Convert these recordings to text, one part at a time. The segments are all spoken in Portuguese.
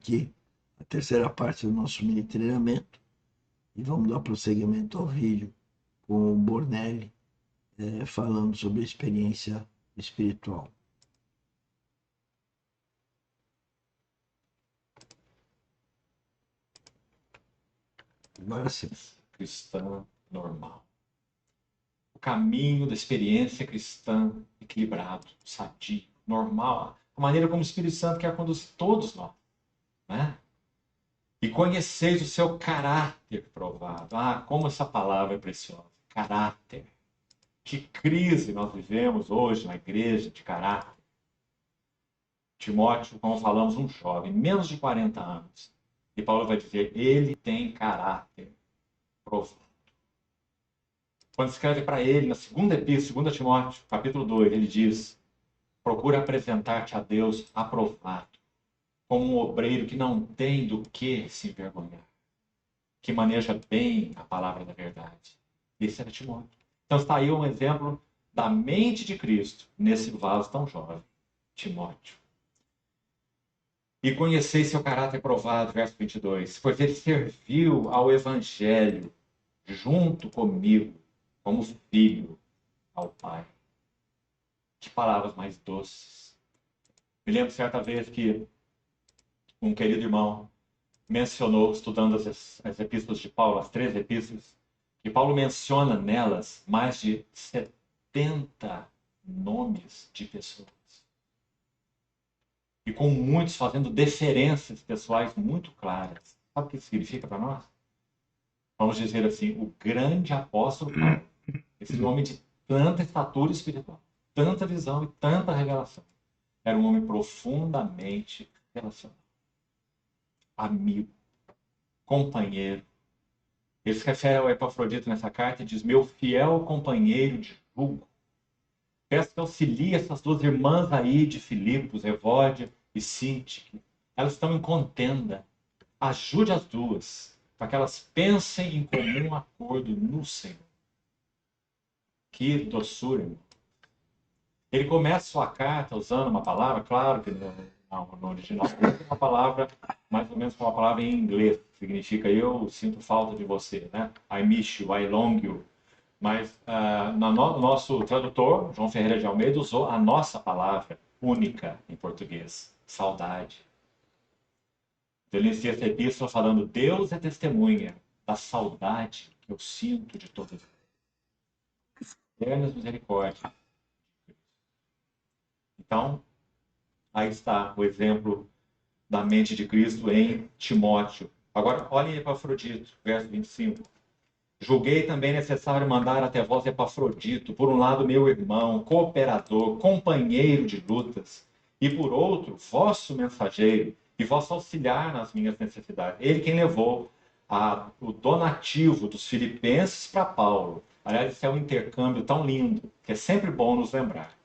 aqui a terceira parte do nosso mini treinamento e vamos dar prosseguimento ao vídeo com o Bornelli falando sobre a experiência espiritual. Agora sim. Cristã normal. O caminho da experiência cristã equilibrado, sadio, normal. A maneira como o Espírito Santo quer conduzir todos nós, né? E conheceis o seu caráter provado. Ah, como essa palavra é preciosa. Caráter. Que crise nós vivemos hoje na igreja de caráter. Timóteo, como falamos, um jovem, menos de 40 anos. E Paulo vai dizer, ele tem caráter provado. Quando escreve para ele, na segunda epístola, 2 Timóteo, capítulo 2, ele diz, procura apresentar-te a Deus aprovado, como um obreiro que não tem do que se envergonhar, que maneja bem a palavra da verdade. Esse era Timóteo. Então está aí um exemplo da mente de Cristo nesse vaso tão jovem, Timóteo. E conheceis seu caráter provado, verso 22, pois ele serviu ao evangelho junto comigo, como filho ao Pai. Que palavras mais doces. Me lembro certa vez que um querido irmão mencionou, estudando as epístolas de Paulo, as 13 epístolas, que Paulo menciona nelas mais de 70 nomes de pessoas. E com muitos fazendo deferências pessoais muito claras. Sabe o que isso significa para nós? Vamos dizer assim, o grande apóstolo Paulo, esse homem de tanta estatura espiritual, tanta visão e tanta revelação, era um homem profundamente relacional. Amigo, companheiro. Ele se refere ao Epafrodito nessa carta e diz, meu fiel companheiro de jugo. Peço que auxilie essas duas irmãs aí de Filipos, Evódia e Sintique. Elas estão em contenda. Ajude as duas, para que elas pensem em comum acordo no Senhor. Que doçura, irmão. Ele começa sua carta usando uma palavra, claro que no original é uma palavra, mais ou menos uma palavra em inglês, que significa eu sinto falta de você, né? I miss you, I long you. Mas no nosso tradutor, João Ferreira de Almeida, usou a nossa palavra única em português, saudade. Ele inicia essa epístola falando, Deus é testemunha da saudade que eu sinto de todas as eternas misericórdias. Então, aí está o exemplo da mente de Cristo em Timóteo. Agora, olhem Epafrodito, verso 25. Julguei também necessário mandar até vós Epafrodito, por um lado meu irmão, cooperador, companheiro de lutas, e por outro, vosso mensageiro, e vosso auxiliar nas minhas necessidades. Ele quem levou o donativo dos filipenses para Paulo. Aliás, esse é um intercâmbio tão lindo, que é sempre bom nos lembrar.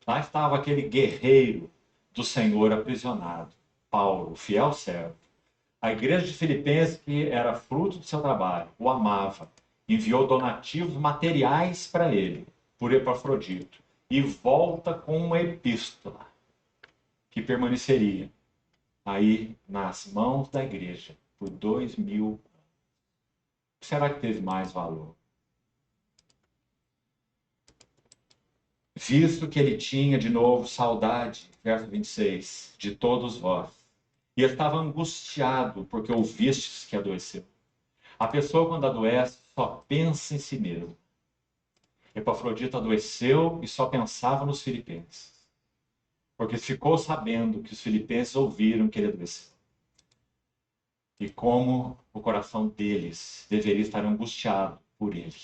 Lá estava aquele guerreiro do Senhor aprisionado, Paulo, fiel servo. A igreja de Filipenses, que era fruto do seu trabalho, o amava, enviou donativos materiais para ele, por Epafrodito, e volta com uma epístola que permaneceria aí nas mãos da igreja por 2000 anos. Será que teve mais valor? Visto que ele tinha de novo saudade, verso 26, de todos vós, e estava angustiado porque ouvistes que adoeceu. A pessoa, quando adoece, só pensa em si mesmo. Epafrodito adoeceu e só pensava nos filipenses, porque ficou sabendo que os filipenses ouviram que ele adoeceu. E como o coração deles deveria estar angustiado por ele.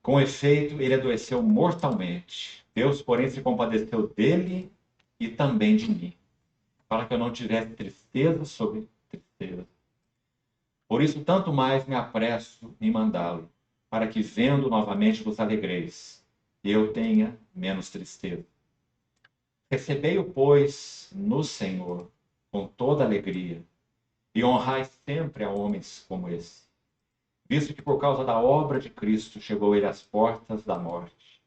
Com efeito, ele adoeceu mortalmente. Deus, porém, se compadeceu dele e também de mim, para que eu não tivesse tristeza sobre tristeza. Por isso, tanto mais me apresso em mandá-lo, para que, vendo novamente, vos alegreis, e eu tenha menos tristeza. Recebei-o, pois, no Senhor, com toda alegria, e honrai sempre a homens como esse, visto que por causa da obra de Cristo chegou ele às portas da morte,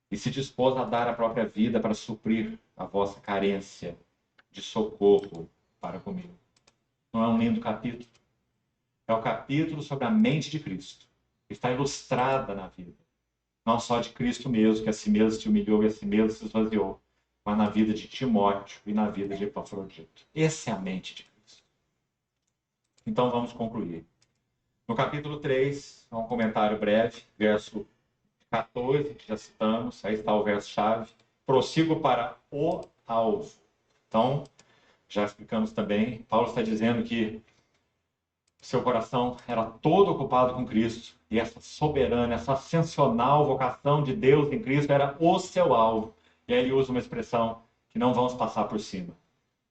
e se dispôs a dar a própria vida para suprir a vossa carência de socorro para comigo. Não é um lindo capítulo? É o capítulo sobre a mente de Cristo, que está ilustrada na vida. Não só de Cristo mesmo, que a si mesmo se humilhou e a si mesmo se esvaziou, mas na vida de Timóteo e na vida de Epafrodito. Essa é a mente de Cristo. Então vamos concluir. No capítulo 3, é um comentário breve, verso 14, que já citamos, aí está o verso-chave. Prossigo para o alvo. Então, já explicamos também, Paulo está dizendo que seu coração era todo ocupado com Cristo, e essa soberana, essa ascensional vocação de Deus em Cristo era o seu alvo. E aí ele usa uma expressão que não vamos passar por cima.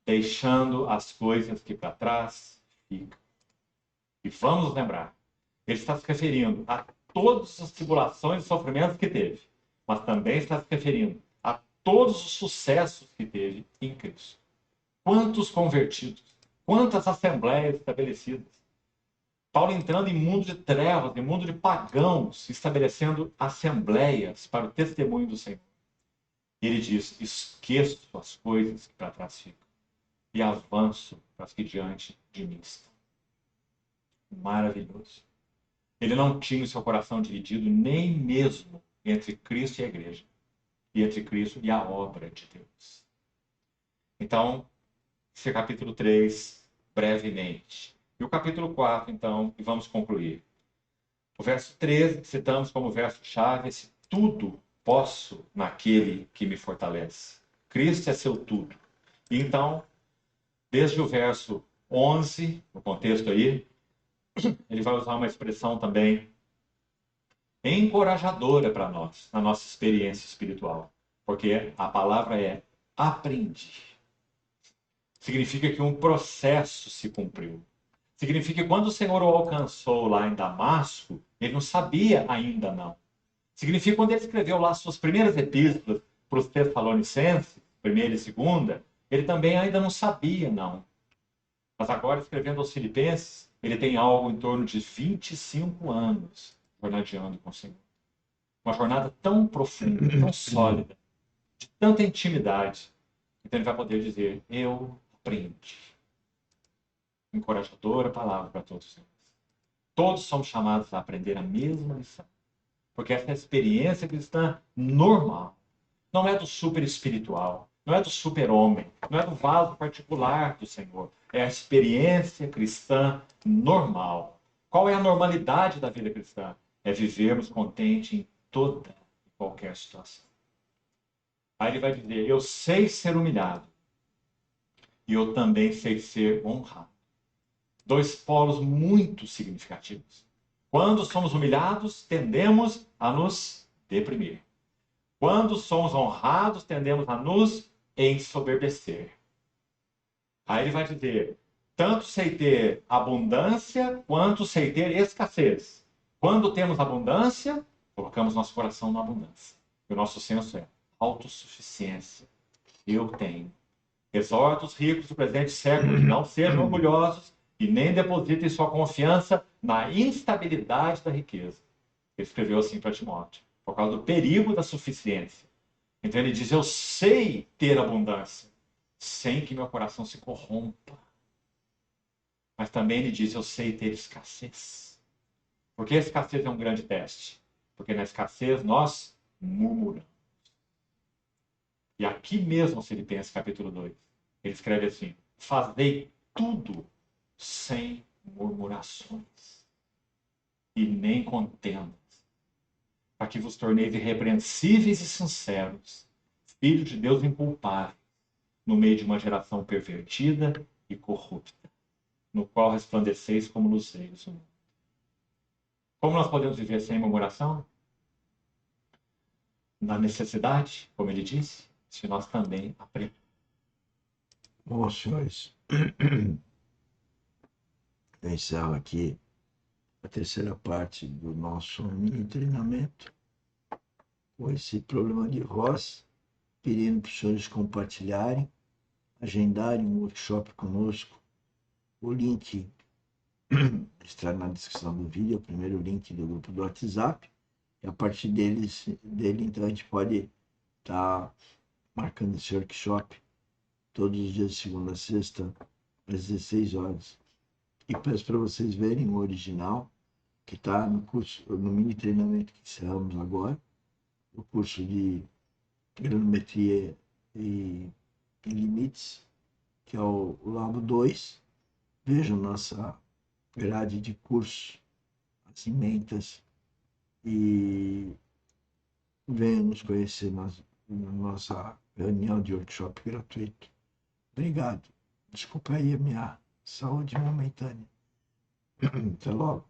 Deixando as coisas que para trás ficam. E vamos nos lembrar, ele está se referindo a todas as tribulações e sofrimentos que teve, mas também está se referindo a todos os sucessos que teve em Cristo. Quantos convertidos, quantas assembleias estabelecidas. Paulo entrando em mundo de trevas, em mundo de pagãos, estabelecendo assembleias para o testemunho do Senhor. E ele diz, esqueço as coisas que para trás ficam e avanço para as que diante de mim estão. Maravilhoso. Ele não tinha o seu coração dividido nem mesmo entre Cristo e a igreja, e entre Cristo e a obra de Deus. Então, esse é capítulo 3, brevemente. E o capítulo 4, então, e vamos concluir. O verso 13, que citamos como verso-chave, esse tudo posso naquele que me fortalece. Cristo é seu tudo. E então, desde o verso 11, no contexto aí, ele vai usar uma expressão também encorajadora para nós, na nossa experiência espiritual. Porque a palavra é aprendi. Significa que um processo se cumpriu. Significa que quando o Senhor o alcançou lá em Damasco, ele não sabia ainda não. Significa que quando ele escreveu lá suas primeiras epístolas para os Tessalonicenses, primeira e segunda, ele também ainda não sabia não. Mas agora, escrevendo aos Filipenses, ele tem algo em torno de 25 anos jornadeando com o Senhor. Uma jornada tão profunda, tão sólida, de tanta intimidade. Então ele vai poder dizer, eu aprendi. Encorajadora palavra para todos nós. Todos somos chamados a aprender a mesma lição. Porque essa é a experiência cristã normal. Não é do super espiritual, não é do super homem, não é do vaso particular do Senhor. É a experiência cristã normal. Qual é a normalidade da vida cristã? É vivermos contente em toda e qualquer situação. Aí ele vai dizer, eu sei ser humilhado e eu também sei ser honrado. Dois polos muito significativos. Quando somos humilhados, tendemos a nos deprimir. Quando somos honrados, tendemos a nos ensoberbecer. Aí ele vai dizer, tanto sei ter abundância, quanto sei ter escassez. Quando temos abundância, colocamos nosso coração na abundância. E o nosso senso é autossuficiência. Eu tenho. Exorto os ricos do presente século que não sejam orgulhosos e nem depositem sua confiança na instabilidade da riqueza. Ele escreveu assim para Timóteo, por causa do perigo da suficiência. Então ele diz, eu sei ter abundância, sem que meu coração se corrompa. Mas também ele diz, eu sei ter escassez. Porque a escassez é um grande teste. Porque na escassez nós murmuramos. E aqui mesmo, Filipenses capítulo 2, ele escreve assim, fazei tudo sem murmurações e nem contendas, para que vos torneis irrepreensíveis e sinceros, filhos de Deus inculpáveis, no meio de uma geração pervertida e corrupta, no qual resplandeceis como luzeiros. Como nós podemos viver sem murmuração? Na necessidade, como ele disse, se nós também aprendemos. Bom, senhores, eu encerro aqui a terceira parte do nosso mini treinamento com esse problema de voz, pedindo para os senhores compartilharem, agendarem um workshop conosco. O link está na descrição do vídeo, é o primeiro link do grupo do WhatsApp, e a partir dele então a gente pode estar marcando esse workshop todos os dias de segunda a sexta, às 16 horas. E peço para vocês verem o original, que está no curso, no mini treinamento que encerramos agora, o curso de granometria e limites, que é o Labo 2. Vejam nossa grade de curso, as emendas, e venham nos conhecer na nossa reunião de workshop gratuito. Obrigado. Desculpa aí a minha saúde momentânea. Até logo.